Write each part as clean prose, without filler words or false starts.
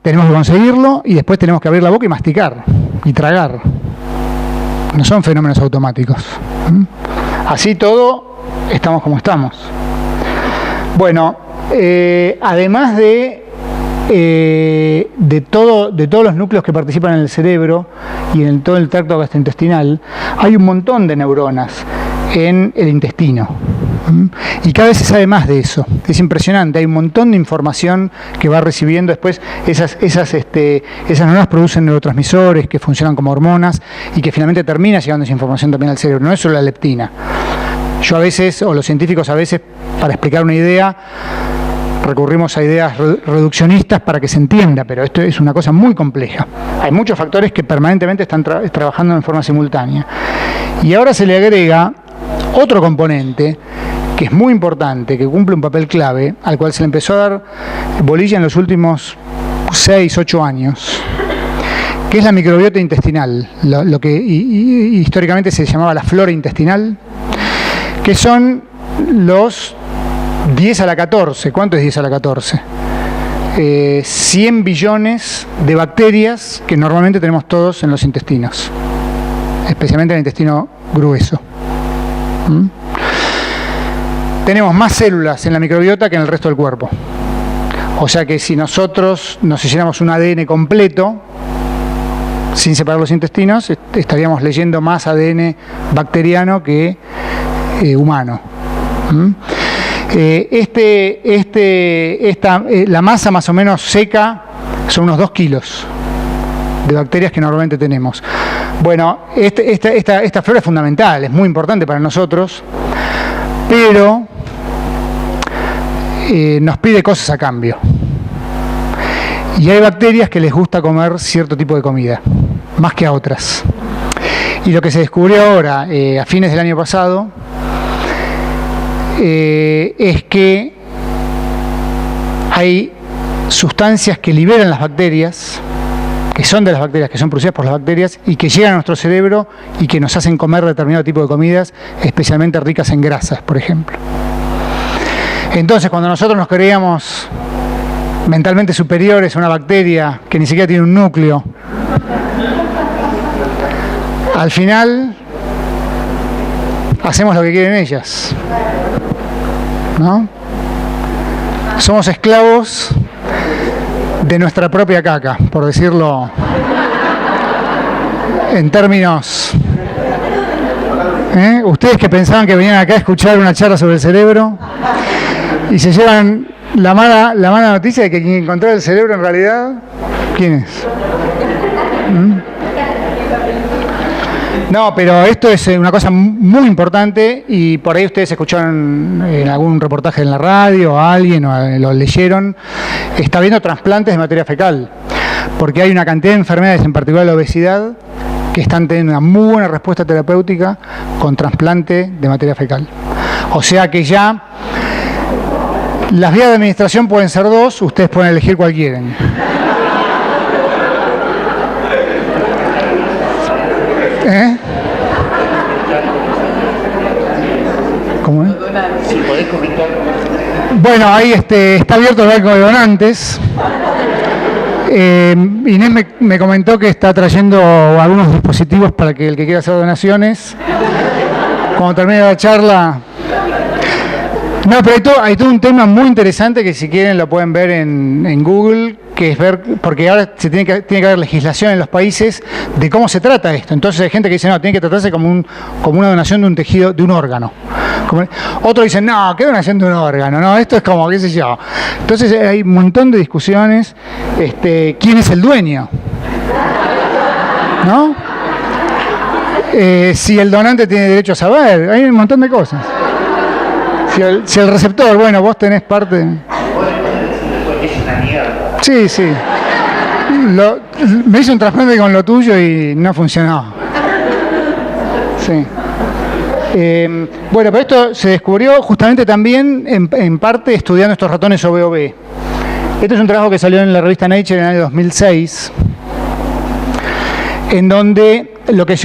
tenemos que conseguirlo y después tenemos que abrir la boca y masticar y tragar. No son fenómenos automáticos. Así todo, estamos como estamos. Bueno, además de todos los núcleos que participan en el cerebro y en todo el tracto gastrointestinal, hay un montón de neuronas en el intestino. Y cada vez se sabe más de eso. Es impresionante, hay un montón de información que va recibiendo después. Esas neuronas producen neurotransmisores que funcionan como hormonas y que finalmente termina llegando esa información también al cerebro. No es solo la leptina. Yo a veces, o los científicos a veces, para explicar una idea, recurrimos a ideas reduccionistas para que se entienda, pero esto es una cosa muy compleja. Hay muchos factores que permanentemente están trabajando en forma simultánea. Y ahora se le agrega otro componente que es muy importante, que cumple un papel clave, al cual se le empezó a dar bolilla en los últimos 6, 8 años, que es la microbiota intestinal, lo que históricamente se llamaba la flora intestinal, que son los 10 a la 14. ¿Cuánto es 10 a la 14? 100 billones de bacterias que normalmente tenemos todos en los intestinos, especialmente en el intestino grueso. Tenemos más células en la microbiota que en el resto del cuerpo. O sea que si nosotros nos hiciéramos un ADN completo, sin separar los intestinos, estaríamos leyendo más ADN bacteriano que humano. La masa más o menos seca son unos 2 kilos de bacterias que normalmente tenemos. Bueno, esta flora es fundamental, es muy importante para nosotros, pero nos pide cosas a cambio. Y hay bacterias que les gusta comer cierto tipo de comida, más que a otras. Y lo que se descubrió ahora, a fines del año pasado, es que hay sustancias que liberan las bacterias, que son de las bacterias, que son producidas por las bacterias y que llegan a nuestro cerebro y que nos hacen comer determinado tipo de comidas, especialmente ricas en grasas, por ejemplo. Entonces, cuando nosotros nos creíamos mentalmente superiores a una bacteria que ni siquiera tiene un núcleo, al final hacemos lo que quieren ellas, ¿no? Somos esclavos de nuestra propia caca, por decirlo en términos. Ustedes que pensaban que venían acá a escuchar una charla sobre el cerebro y se llevan la mala noticia de que quien encontró el cerebro en realidad, ¿quién es? No, pero esto es una cosa muy importante y por ahí ustedes escucharon en algún reportaje en la radio a alguien o lo leyeron. Está habiendo trasplantes de materia fecal porque hay una cantidad de enfermedades, en particular la obesidad, que están teniendo una muy buena respuesta terapéutica con trasplante de materia fecal. O sea que ya las vías de administración pueden ser 2, ustedes pueden elegir cuál quieren. ¿Cómo es? Si podés comentar. Bueno, ahí está abierto el banco de donantes. Inés me comentó que está trayendo algunos dispositivos para que el que quiera hacer donaciones, cuando termine la charla. No, pero hay todo un tema muy interesante que si quieren lo pueden ver en Google, que es ver, porque ahora tiene que haber legislación en los países de cómo se trata esto. Entonces hay gente que dice, no, tiene que tratarse como una donación de un tejido, de un órgano. Otros dicen, no, ¿qué donación de un órgano? No, esto es como, qué sé yo. Entonces hay un montón de discusiones. ¿Quién es el dueño? ¿No? Si el donante tiene derecho a saber, hay un montón de cosas. Si el receptor, bueno, vos tenés parte. Es una mierda. Sí, sí. Me hice un trasplante con lo tuyo y no funcionó. Sí. Bueno, pero esto se descubrió justamente también en parte estudiando estos ratones OV-OV. Este es un trabajo que salió en la revista Nature en el año 2006, en donde lo que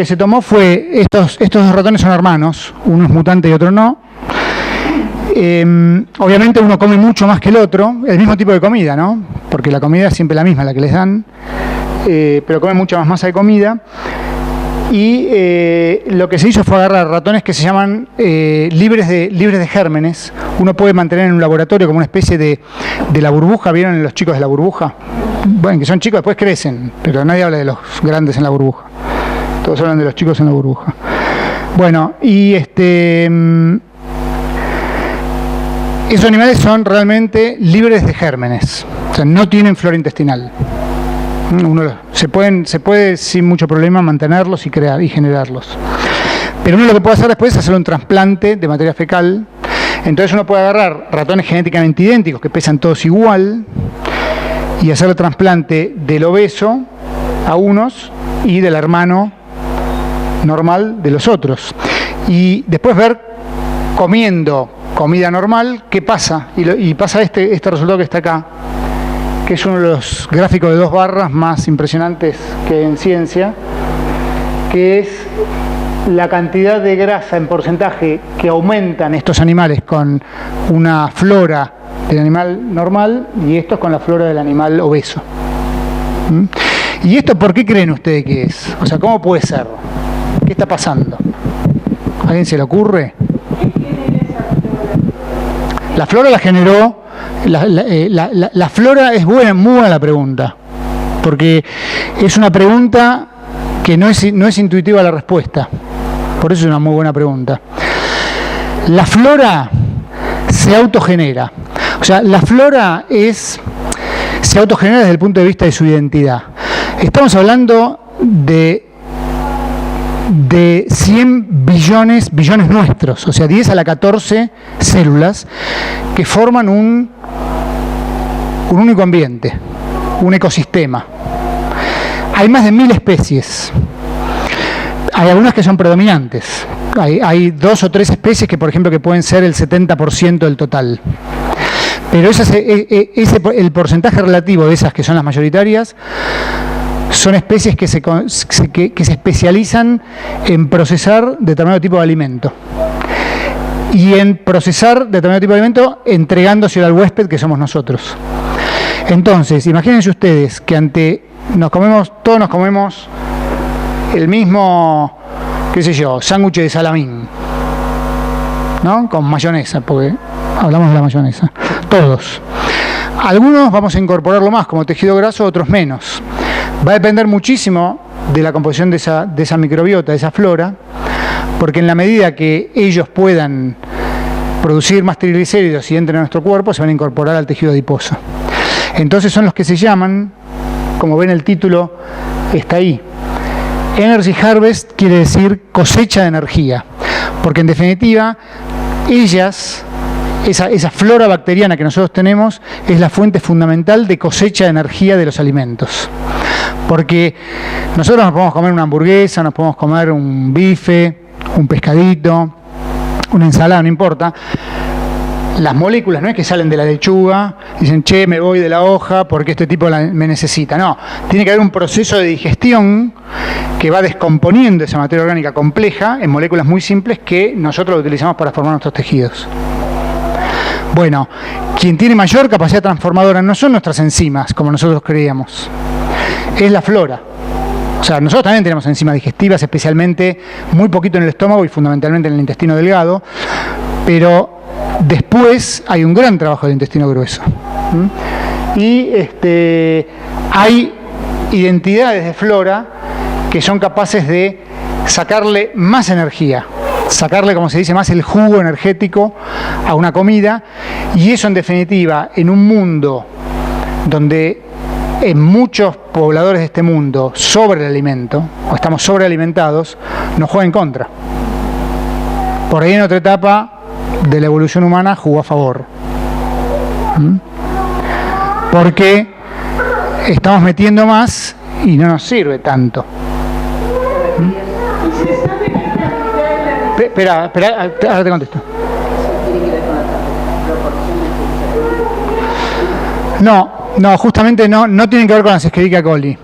se tomó fue estos dos ratones son hermanos, uno es mutante y otro no, Obviamente uno come mucho más que el otro, el mismo tipo de comida, ¿no? Porque la comida es siempre la misma, la que les dan, pero come mucha más masa de comida. Y lo que se hizo fue agarrar ratones que se llaman libres de gérmenes. Uno puede mantener en un laboratorio como una especie de la burbuja. ¿Vieron los chicos de la burbuja? Bueno, que son chicos, después crecen, pero nadie habla de los grandes en la burbuja. Todos hablan de los chicos en la burbuja. Bueno, y esos animales son realmente libres de gérmenes. O sea, no tienen flora intestinal. Se puede sin mucho problema mantenerlos y crear y generarlos. Pero uno lo que puede hacer después es hacer un trasplante de materia fecal. Entonces uno puede agarrar ratones genéticamente idénticos que pesan todos igual y hacer el trasplante del obeso a unos y del hermano normal de los otros. Y después ver comiendo comida normal qué pasa. Y pasa este resultado que está acá, que es uno de los gráficos de 2 barras más impresionantes que hay en ciencia, que es la cantidad de grasa en porcentaje que aumentan estos animales con una flora del animal normal y estos con la flora del animal obeso. ¿Y esto por qué creen ustedes que es? O sea, ¿cómo puede ser? ¿Qué está pasando? ¿A alguien se le ocurre? La flora la generó... La flora es buena, muy buena la pregunta, porque es una pregunta que no es intuitiva la respuesta, por eso es una muy buena pregunta. La flora se autogenera, o sea, la flora se autogenera desde el punto de vista de su identidad. Estamos hablando de 100 billones nuestros, o sea, 10 a la 14 células que forman un único ambiente, un ecosistema. Hay más de 1000 especies. Hay algunas que son predominantes. Hay 2 o 3 especies que, por ejemplo, que pueden ser el 70% del total. Pero el porcentaje relativo de esas que son las mayoritarias son especies que se especializan en procesar determinado tipo de alimento. Y en procesar determinado tipo de alimento entregándoselo al huésped que somos nosotros. Entonces, imagínense ustedes que todos nos comemos el mismo, qué sé yo, sándwich de salamín, ¿no? Con mayonesa, porque hablamos de la mayonesa. Todos. Algunos vamos a incorporarlo más como tejido graso, otros menos. Va a depender muchísimo de la composición de esa microbiota, de esa flora, porque en la medida que ellos puedan producir más triglicéridos y entren a nuestro cuerpo, se van a incorporar al tejido adiposo. Entonces son los que se llaman, como ven el título, está ahí. Energy Harvest quiere decir cosecha de energía, porque en definitiva, esa flora bacteriana que nosotros tenemos, es la fuente fundamental de cosecha de energía de los alimentos. Porque nosotros nos podemos comer una hamburguesa, nos podemos comer un bife, un pescadito, una ensalada, no importa. Las moléculas no es que salen de la lechuga y dicen, che, me voy de la hoja porque este tipo me necesita. No, tiene que haber un proceso de digestión que va descomponiendo esa materia orgánica compleja en moléculas muy simples que nosotros utilizamos para formar nuestros tejidos. Bueno, quien tiene mayor capacidad transformadora no son nuestras enzimas, como nosotros creíamos, es la flora. O sea, nosotros también tenemos enzimas digestivas, especialmente muy poquito en el estómago y fundamentalmente en el intestino delgado, pero después hay un gran trabajo del intestino grueso. Y hay identidades de flora que son capaces de sacarle más energía, sacarle, como se dice, más el jugo energético a una comida, y eso en definitiva, en un mundo donde en muchos pobladores de este mundo sobre el alimento, o estamos sobrealimentados, nos juega en contra. Por ahí en otra etapa de la evolución humana jugó a favor. Porque estamos metiendo más y no nos sirve tanto. Espera, ahora te contesto. No, justamente no tienen que ver con las Escherichia coli,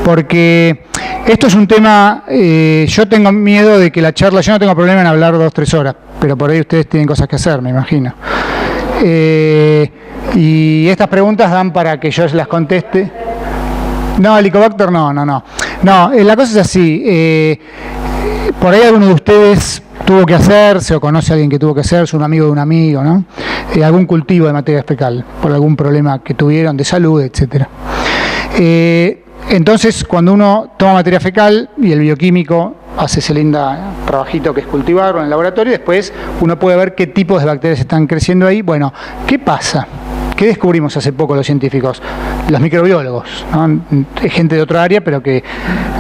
porque Esto es un tema, yo tengo miedo de que la charla, yo no tengo problema en hablar 2-3 horas, pero por ahí ustedes tienen cosas que hacer, me imagino. Y estas preguntas dan para que yo las conteste. No, Helicobacter no. No, la cosa es así. Por ahí alguno de ustedes tuvo que hacerse o conoce a alguien que tuvo que hacerse, un amigo de un amigo, ¿no? Algún cultivo de materia fecal, por algún problema que tuvieron de salud, etcétera. Entonces, cuando uno toma materia fecal y el bioquímico hace ese lindo trabajito que es cultivarlo en el laboratorio, después uno puede ver qué tipos de bacterias están creciendo ahí. Bueno, ¿qué pasa? ¿Qué descubrimos hace poco los científicos? Los microbiólogos, ¿no? Gente de otra área, pero que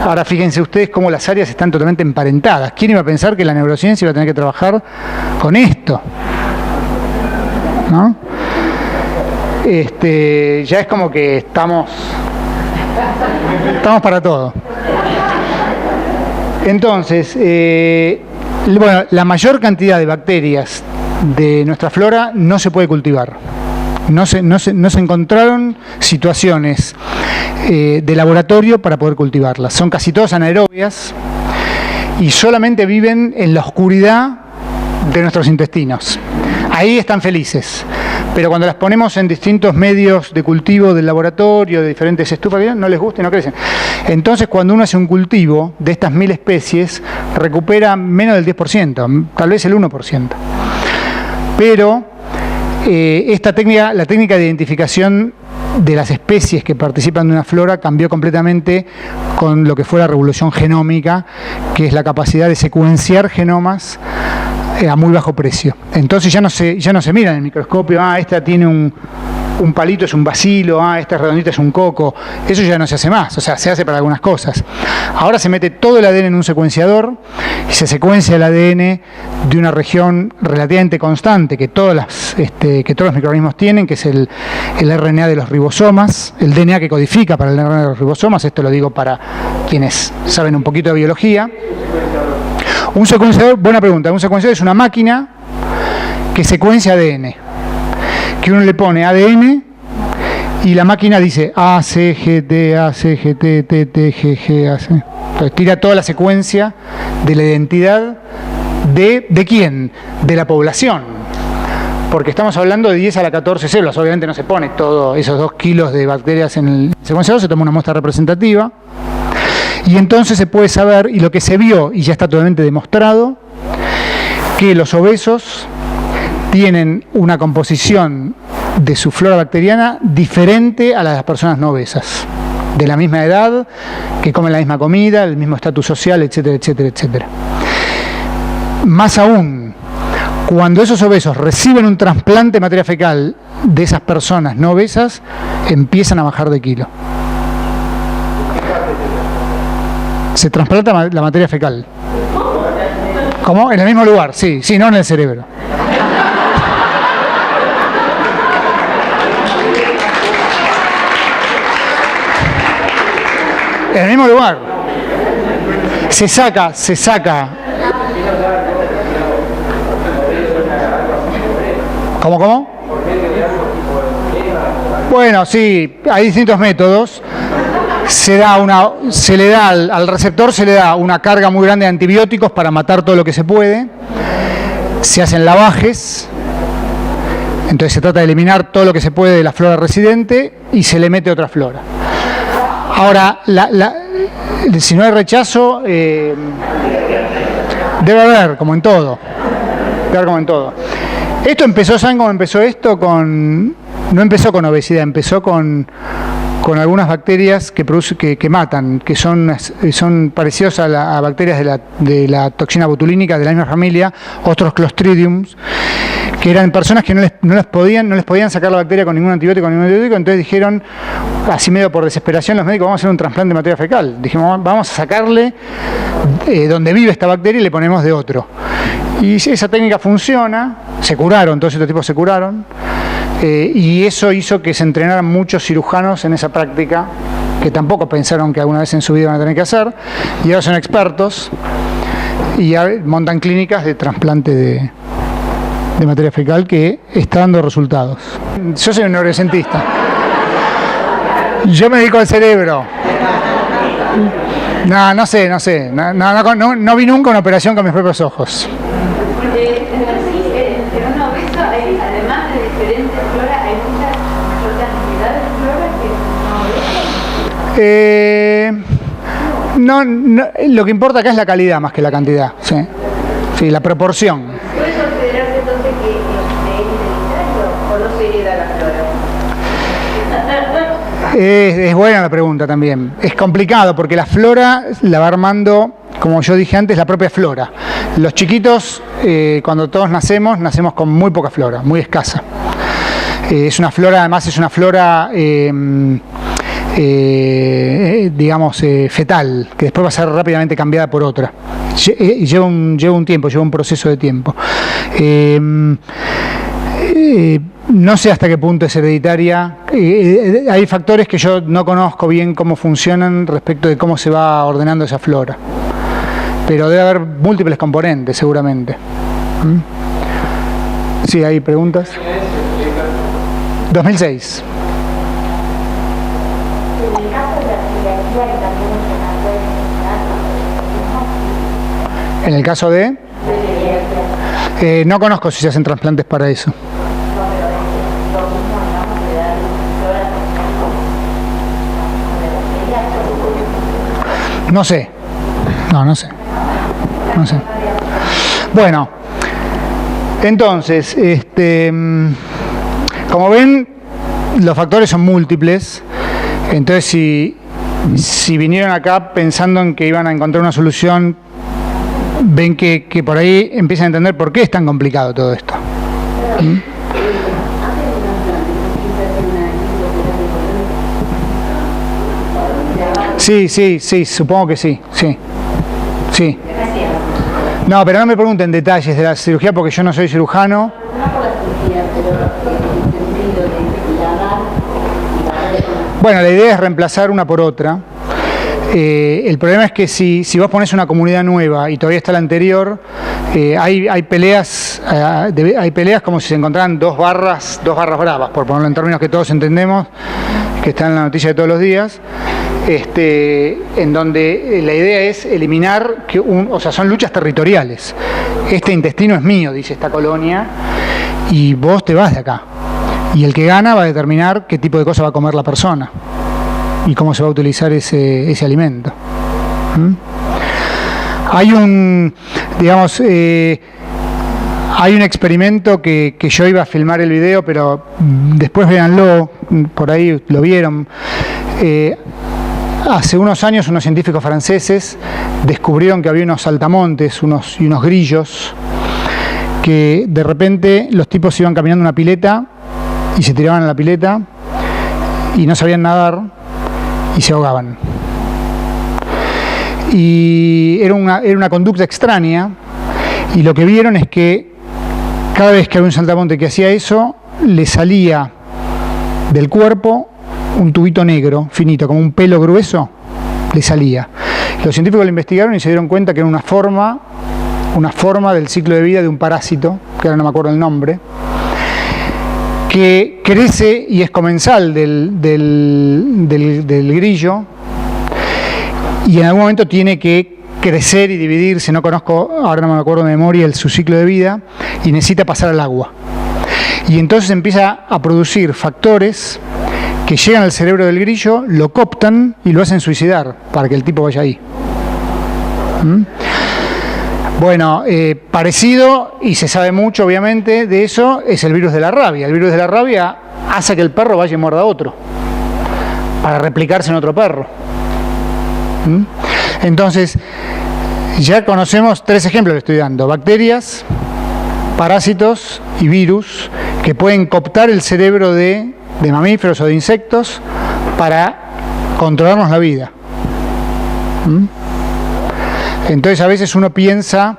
ahora fíjense ustedes cómo las áreas están totalmente emparentadas. ¿Quién iba a pensar que la neurociencia iba a tener que trabajar con esto? ¿No? Ya es como que estamos para todo. Entonces, bueno, la mayor cantidad de bacterias de nuestra flora no se puede cultivar. No se encontraron situaciones de laboratorio para poder cultivarlas. Son casi todas anaerobias y solamente viven en la oscuridad de nuestros intestinos. Ahí están felices. Pero cuando las ponemos en distintos medios de cultivo del laboratorio, de diferentes estufas, no les gusta y no crecen. Entonces, cuando uno hace un cultivo de estas 1000 especies, recupera menos del 10%, tal vez el 1%. Pero esta técnica, la técnica de identificación de las especies que participan de una flora, cambió completamente con lo que fue la revolución genómica, que es la capacidad de secuenciar genomas a muy bajo precio. Entonces ya no se mira en el microscopio, esta tiene un palito, es un bacilo, esta redondita es un coco. Eso ya no se hace más, o sea, se hace para algunas cosas. Ahora se mete todo el ADN en un secuenciador y se secuencia el ADN de una región relativamente constante que todos los microorganismos tienen, que es el RNA de los ribosomas, el DNA que codifica para el RNA de los ribosomas. Esto lo digo para quienes saben un poquito de biología. Un secuenciador, buena pregunta, un secuenciador es una máquina que secuencia ADN, que uno le pone ADN y la máquina dice A, C, G, T, A, C, G, T, T, T, G, G, A, C. Entonces tira toda la secuencia de la identidad ¿de quién? De la población. Porque estamos hablando de 10 a la 14 células, obviamente no se pone todos esos 2 kilos de bacterias en el secuenciador, se toma una muestra representativa. Y entonces se puede saber, y lo que se vio, y ya está totalmente demostrado, que los obesos tienen una composición de su flora bacteriana diferente a la de las personas no obesas, de la misma edad, que comen la misma comida, el mismo estatus social, etcétera, etcétera, etcétera. Más aún, cuando esos obesos reciben un trasplante de materia fecal de esas personas no obesas, empiezan a bajar de kilo. Se trasplanta la materia fecal. ¿Cómo? En el mismo lugar, sí, no en el cerebro. En el mismo lugar. Se saca. ¿Cómo? Bueno, sí, hay distintos métodos. Se le da al receptor, se le da una carga muy grande de antibióticos para matar todo lo que se puede. Se hacen lavajes. Entonces se trata de eliminar todo lo que se puede de la flora residente y se le mete otra flora. Ahora, si no hay rechazo, debe haber, como en todo. Esto empezó, ¿saben cómo empezó esto? No empezó con obesidad, empezó con algunas bacterias que matan, que son parecidos a bacterias de la toxina botulínica de la misma familia, otros Clostridiums, que eran personas que no les podían sacar la bacteria con ningún antibiótico, entonces dijeron, así medio por desesperación, los médicos, vamos a hacer un trasplante de materia fecal. Dijimos, vamos a sacarle donde vive esta bacteria y le ponemos de otro. Y esa técnica funciona, se curaron, todos estos tipos se curaron. Y eso hizo que se entrenaran muchos cirujanos en esa práctica, que tampoco pensaron que alguna vez en su vida van a tener que hacer, y ahora son expertos y montan clínicas de trasplante de materia fecal que está dando resultados. Yo soy un neurocientista. Yo me dedico al cerebro. No sé. No vi nunca una operación con mis propios ojos. En un obeso, además de diferentes floras, hay muchas cantidades de floras que no Lo que importa acá es la calidad más que la cantidad, sí, la proporción. ¿Puede considerarse entonces que es hereditario o no se hereda la flora? Es buena la pregunta también. Es complicado porque la flora la va armando, como yo dije antes, la propia flora. Los chiquitos, cuando todos nacemos con muy poca flora, muy escasa. Es una flora, además es una flora, digamos, fetal, que después va a ser rápidamente cambiada por otra. Lleva un tiempo, lleva un proceso de tiempo. No sé hasta qué punto es hereditaria. Hay factores que yo no conozco bien cómo funcionan respecto de cómo se va ordenando esa flora. Pero debe haber múltiples componentes, seguramente. Sí, hay preguntas. 2006. En el caso de la psiquiatría, que también se puede. En el caso de... no conozco si se hacen trasplantes para eso. No sé. No sé. Bueno, entonces, como ven, los factores son múltiples. Entonces, si vinieron acá pensando en que iban a encontrar una solución, ven que por ahí empiezan a entender por qué es tan complicado todo esto. Sí, supongo que sí. No, pero no me pregunten detalles de la cirugía porque yo no soy cirujano. Bueno, la idea es reemplazar una por otra. El problema es que si vos pones una comunidad nueva y todavía está la anterior, hay peleas como si se encontraran dos barras bravas, por ponerlo en términos que todos entendemos, que están en la noticia de todos los días. En donde la idea es eliminar, son luchas territoriales. Este intestino es mío, dice esta colonia, y vos te vas de acá. Y el que gana va a determinar qué tipo de cosa va a comer la persona y cómo se va a utilizar ese alimento. Hay un experimento que yo iba a filmar el video, pero después véanlo, por ahí lo vieron. Hace unos años unos científicos franceses descubrieron que había unos saltamontes y unos grillos que de repente los tipos iban caminando una pileta y se tiraban a la pileta y no sabían nadar y se ahogaban. Y era una conducta extraña, y lo que vieron es que cada vez que había un saltamonte que hacía eso, le salía del cuerpo un tubito negro, finito, como un pelo grueso, le salía. Los científicos lo investigaron y se dieron cuenta que era una forma del ciclo de vida de un parásito, que ahora no me acuerdo el nombre, que crece y es comensal del grillo, y en algún momento tiene que crecer y dividirse, ahora no me acuerdo de memoria su ciclo de vida, y necesita pasar al agua. Y entonces empieza a producir factores que llegan al cerebro del grillo, lo cooptan y lo hacen suicidar para que el tipo vaya ahí. Bueno, parecido, y se sabe mucho obviamente de eso, es el virus de la rabia. El virus de la rabia hace que el perro vaya y muerda a otro para replicarse en otro perro. Entonces, ya conocemos 3 ejemplos que estoy dando: bacterias, parásitos y virus que pueden cooptar el cerebro de mamíferos o de insectos para controlarnos la vida. Entonces a veces uno piensa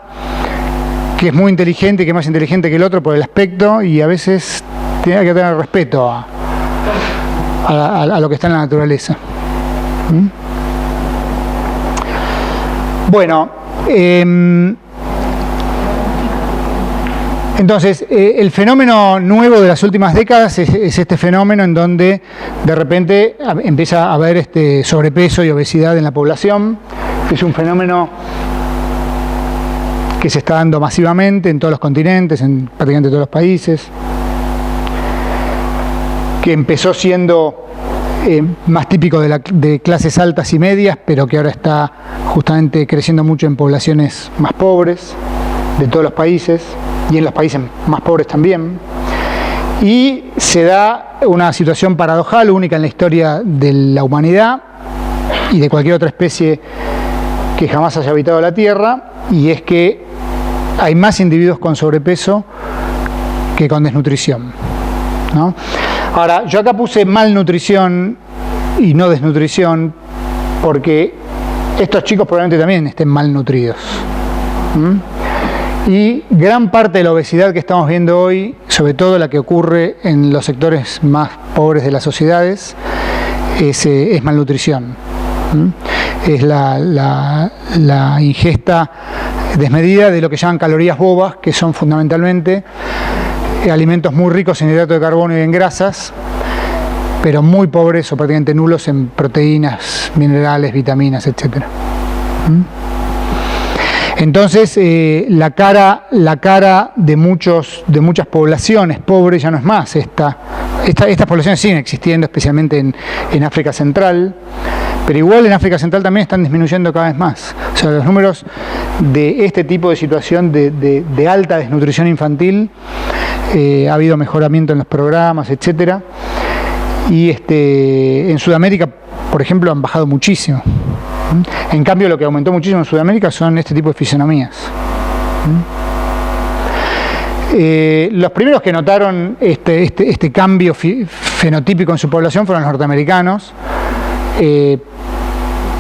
que es muy inteligente, que es más inteligente que el otro por el aspecto, y a veces tiene que tener respeto a lo que está en la naturaleza. Bueno, entonces, el fenómeno nuevo de las últimas décadas es este fenómeno en donde de repente empieza a haber sobrepeso y obesidad en la población, Es un fenómeno que se está dando masivamente en todos los continentes, en prácticamente todos los países, que empezó siendo más típico de clases altas y medias, pero que ahora está justamente creciendo mucho en poblaciones más pobres de todos los países y en los países más pobres también. Y se da una situación paradojal, única en la historia de la humanidad y de cualquier otra especie que jamás haya habitado la Tierra, y es que hay más individuos con sobrepeso que con desnutrición, ¿no? Ahora, yo acá puse malnutrición y no desnutrición porque estos chicos probablemente también estén malnutridos. Y gran parte de la obesidad que estamos viendo hoy, sobre todo la que ocurre en los sectores más pobres de las sociedades, es malnutrición. Es la ingesta desmedida de lo que llaman calorías bobas, que son fundamentalmente alimentos muy ricos en hidratos de carbono y en grasas, pero muy pobres o prácticamente nulos en proteínas, minerales, vitaminas, etc. Entonces, la cara de muchas poblaciones pobres ya no es más esta. Estas poblaciones siguen existiendo, especialmente en África Central, pero igual en África Central también están disminuyendo cada vez más. O sea, los números de este tipo de situación de alta desnutrición infantil, ha habido mejoramiento en los programas, etcétera, y en Sudamérica, por ejemplo, han bajado muchísimo. En cambio, lo que aumentó muchísimo en Sudamérica son este tipo de fisonomías. Los primeros que notaron este cambio fenotípico en su población fueron los norteamericanos,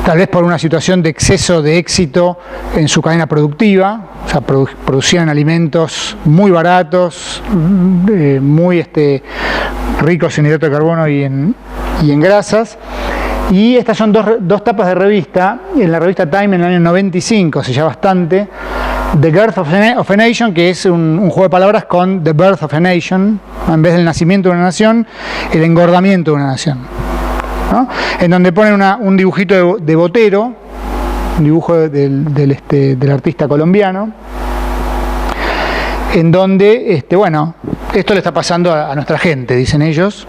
tal vez por una situación de exceso de éxito en su cadena productiva. O sea, producían alimentos muy baratos, muy ricos en hidrato de carbono y en grasas. Y estas son dos tapas de revista, en la revista Time en el año 95, hace ya bastante, The Birth of a Nation, que es un juego de palabras con The Birth of a Nation, en vez del nacimiento de una nación, el engordamiento de una nación, ¿no? En donde ponen un dibujito de Botero, un dibujo del artista colombiano, en donde, bueno, esto le está pasando a nuestra gente, dicen ellos.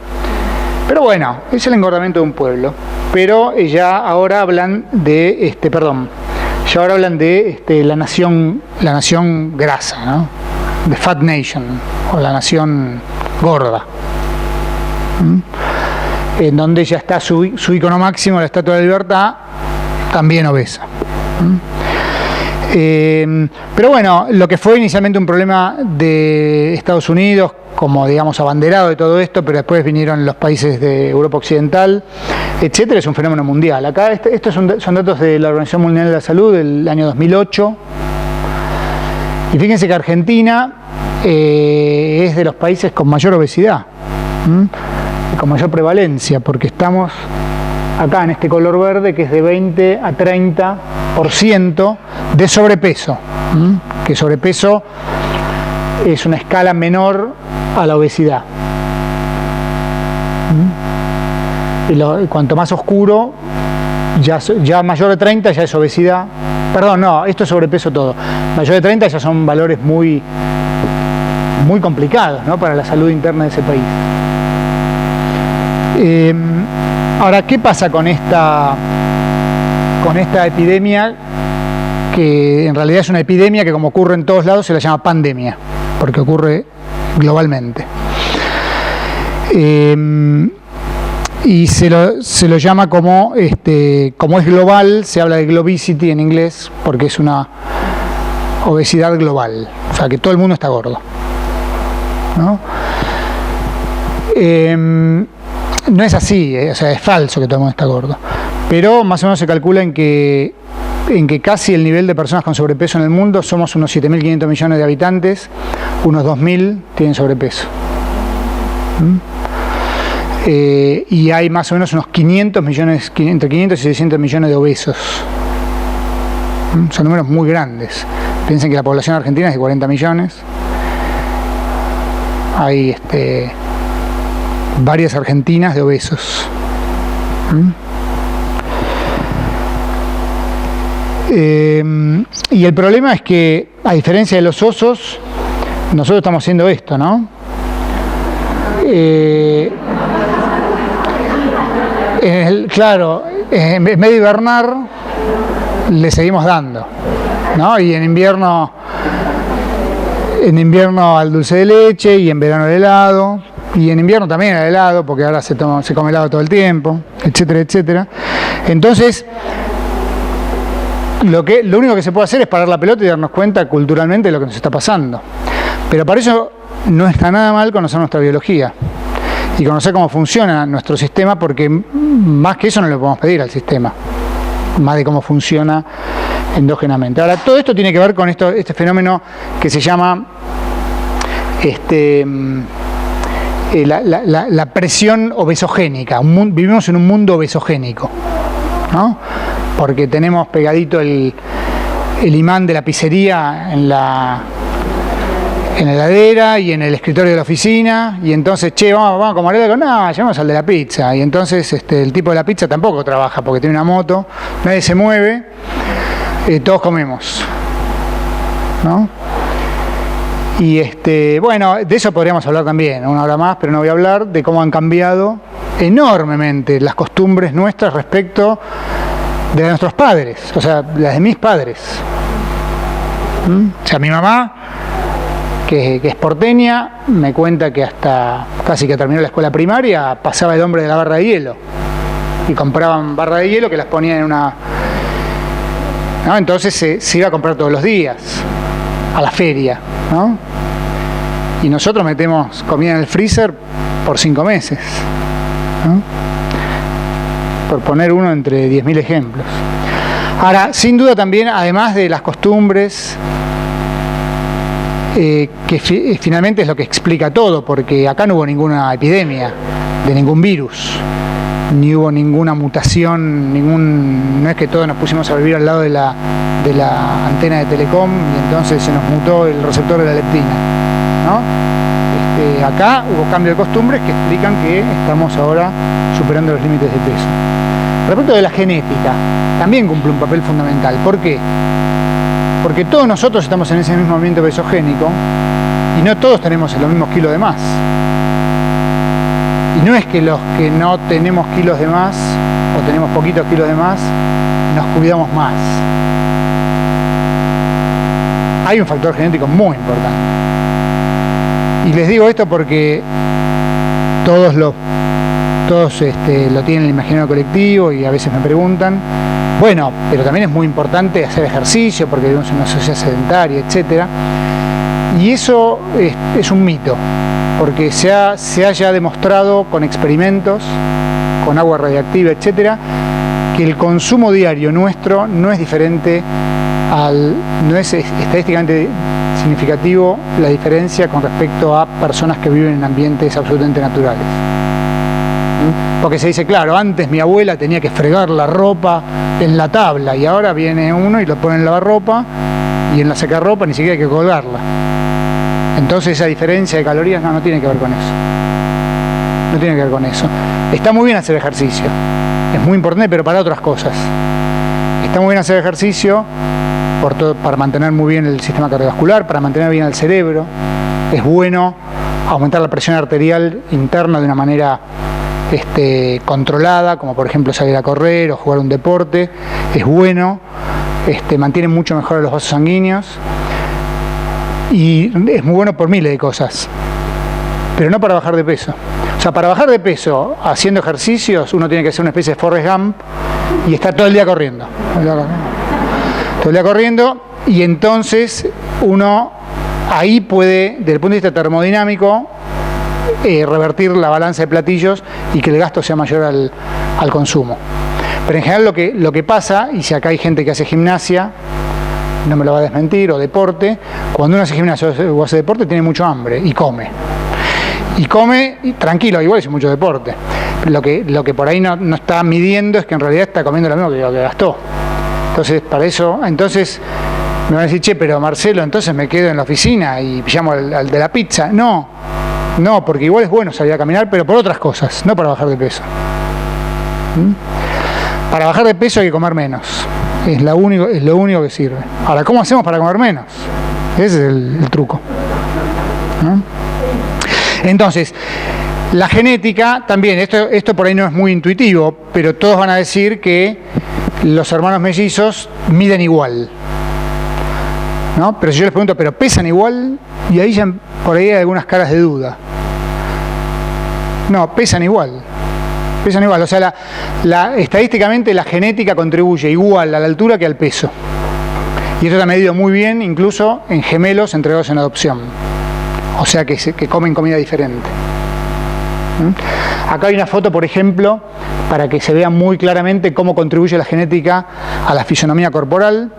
Pero bueno, es el engordamiento de un pueblo. Pero ya ahora hablan de, la nación grasa, ¿no? The Fat Nation, o la nación gorda. En donde ya está su icono máximo, la Estatua de la Libertad, también obesa. Pero bueno, lo que fue inicialmente un problema de Estados Unidos, como digamos abanderado de todo esto, pero después vinieron los países de Europa Occidental, etcétera, es un fenómeno mundial. Acá estos son datos de la Organización Mundial de la Salud del año 2008, y fíjense que Argentina es de los países con mayor obesidad, con mayor prevalencia, porque estamos acá en este color verde, que es de 20 a 30% de sobrepeso, que sobrepeso es una escala menor a la obesidad. Y cuanto más oscuro, ya mayor de 30 ya es obesidad. Perdón, no, esto es sobrepeso todo. Mayor de 30 ya son valores muy, muy complicados, ¿no?, para la salud interna de ese país. Ahora, ¿qué pasa con esta epidemia? Que en realidad es una epidemia que, como ocurre en todos lados, se la llama pandemia, porque ocurre globalmente. Y se lo llama como es global, se habla de globicity en inglés, porque es una obesidad global, o sea que todo el mundo está gordo, ¿no? No es así, o sea, es falso que todo el mundo está gordo, pero más o menos se calcula en que casi el nivel de personas con sobrepeso en el mundo, somos unos 7.500 millones de habitantes, unos 2.000 tienen sobrepeso. Y hay más o menos unos 500 millones, entre 500 y 600 millones de obesos. Son números muy grandes. Piensen que la población argentina es de 40 millones. Hay varias argentinas de obesos. Y el problema es que, a diferencia de los osos, nosotros estamos haciendo esto, ¿no? Claro, en vez de hibernar, le seguimos dando, ¿no? Y en invierno al dulce de leche, y en verano el helado, y en invierno también el helado, porque ahora se come helado todo el tiempo, etcétera, etcétera. Entonces, lo único que se puede hacer es parar la pelota y darnos cuenta culturalmente de lo que nos está pasando. Pero para eso no está nada mal conocer nuestra biología y conocer cómo funciona nuestro sistema, porque más que eso no le podemos pedir al sistema, más de cómo funciona endógenamente. Ahora, todo esto tiene que ver con este fenómeno que se llama la presión obesogénica. Vivimos en un mundo obesogénico, ¿no? Porque tenemos pegadito el imán de la pizzería en la heladera y en el escritorio de la oficina, y entonces, vamos a comer algo, no, llevamos al de la pizza, y entonces el tipo de la pizza tampoco trabaja porque tiene una moto, nadie se mueve, todos comemos, ¿no? Y bueno, de eso podríamos hablar también, una hora más, pero no voy a hablar de cómo han cambiado enormemente las costumbres nuestras respecto de nuestros padres, o sea, las de mis padres. O sea, mi mamá, que es porteña, me cuenta que hasta casi que terminó la escuela primaria pasaba el hombre de la barra de hielo y compraban barra de hielo que las ponían en una, ¿no? Entonces se iba a comprar todos los días a la feria, ¿no? Y nosotros metemos comida en el freezer por 5 meses, ¿no? Por poner uno entre 10.000 ejemplos. Ahora, sin duda también, además de las costumbres, que finalmente es lo que explica todo, porque acá no hubo ninguna epidemia de ningún virus, ni hubo ninguna mutación, no es que todos nos pusimos a vivir al lado de la antena de Telecom y entonces se nos mutó el receptor de la leptina, ¿no? Acá hubo cambio de costumbres que explican que estamos ahora superando los límites de peso. Respecto de la genética, también cumple un papel fundamental. ¿Por qué? Porque todos nosotros estamos en ese mismo ambiente obesogénico y no todos tenemos los mismos kilos de más. Y no es que los que no tenemos kilos de más o tenemos poquitos kilos de más nos cuidamos más. Hay un factor genético muy importante. Y les digo esto porque todos lo tienen en el imaginario colectivo y a veces me preguntan, bueno, pero también es muy importante hacer ejercicio porque vivimos en una sociedad sedentaria, etcétera. Y eso es un mito, porque se ha ya demostrado con experimentos, con agua radiactiva, etcétera, que el consumo diario nuestro no es diferente no es estadísticamente significativo la diferencia con respecto a personas que viven en ambientes absolutamente naturales. Porque se dice, claro, antes mi abuela tenía que fregar la ropa en la tabla y ahora viene uno y lo pone en lavarropa y en la secarropa ni siquiera hay que colgarla. Entonces esa diferencia de calorías no tiene que ver con eso. No tiene que ver con eso. Está muy bien hacer ejercicio, es muy importante, pero para otras cosas. Está muy bien hacer ejercicio para mantener muy bien el sistema cardiovascular, para mantener bien el cerebro. Es bueno aumentar la presión arterial interna de una manera controlada, como por ejemplo salir a correr o jugar un deporte. Es bueno, mantiene mucho mejor los vasos sanguíneos y es muy bueno por miles de cosas, pero no para bajar de peso. O sea, para bajar de peso haciendo ejercicios uno tiene que ser una especie de Forrest Gump y estar todo el día corriendo. Todo el día corriendo, y entonces uno ahí puede, desde el punto de vista termodinámico, revertir la balanza de platillos y que el gasto sea mayor al consumo. Pero en general lo que pasa, y si acá hay gente que hace gimnasia, no me lo va a desmentir, o deporte, cuando uno hace gimnasia o hace deporte tiene mucho hambre y come. Y come y tranquilo, igual hizo mucho deporte. Lo que por ahí no está midiendo es que en realidad está comiendo lo mismo que lo que gastó. Entonces, para eso, me van a decir, che, pero Marcelo, entonces me quedo en la oficina y llamo al de la pizza. No, porque igual es bueno salir a caminar, pero por otras cosas, no para bajar de peso. Para bajar de peso hay que comer menos. Es lo único que sirve. Ahora, ¿cómo hacemos para comer menos? Ese es el truco, ¿no? Entonces, la genética también, esto por ahí no es muy intuitivo, pero todos van a decir que los hermanos mellizos miden igual, ¿no? Pero si yo les pregunto, ¿pero pesan igual? Y ahí ya por ahí hay algunas caras de duda. No, pesan igual. Pesan igual. O sea, estadísticamente la genética contribuye igual a la altura que al peso. Y esto está medido muy bien, incluso en gemelos entregados en adopción. O sea que comen comida diferente. Acá hay una foto, por ejemplo, para que se vea muy claramente cómo contribuye la genética a la fisonomía corporal,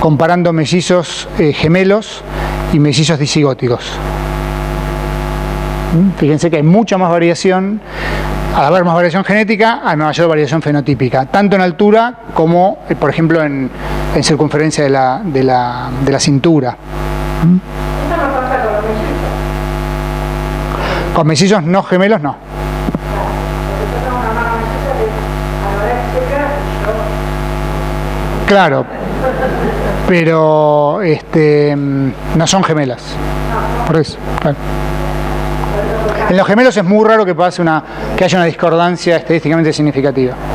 comparando mellizos gemelos y mellizos disigóticos. Fíjense que hay mucha más variación. Al haber más variación genética, hay mayor variación fenotípica, tanto en altura como, por ejemplo, en circunferencia de la cintura. Eso no pasa con los mellizos. Con mellizos no gemelos, no. Porque yo tengo una mano melliza que a la hora de seca, yo... Claro, pero no son gemelas. Por eso, claro. En los gemelos es muy raro que haya una discordancia estadísticamente significativa.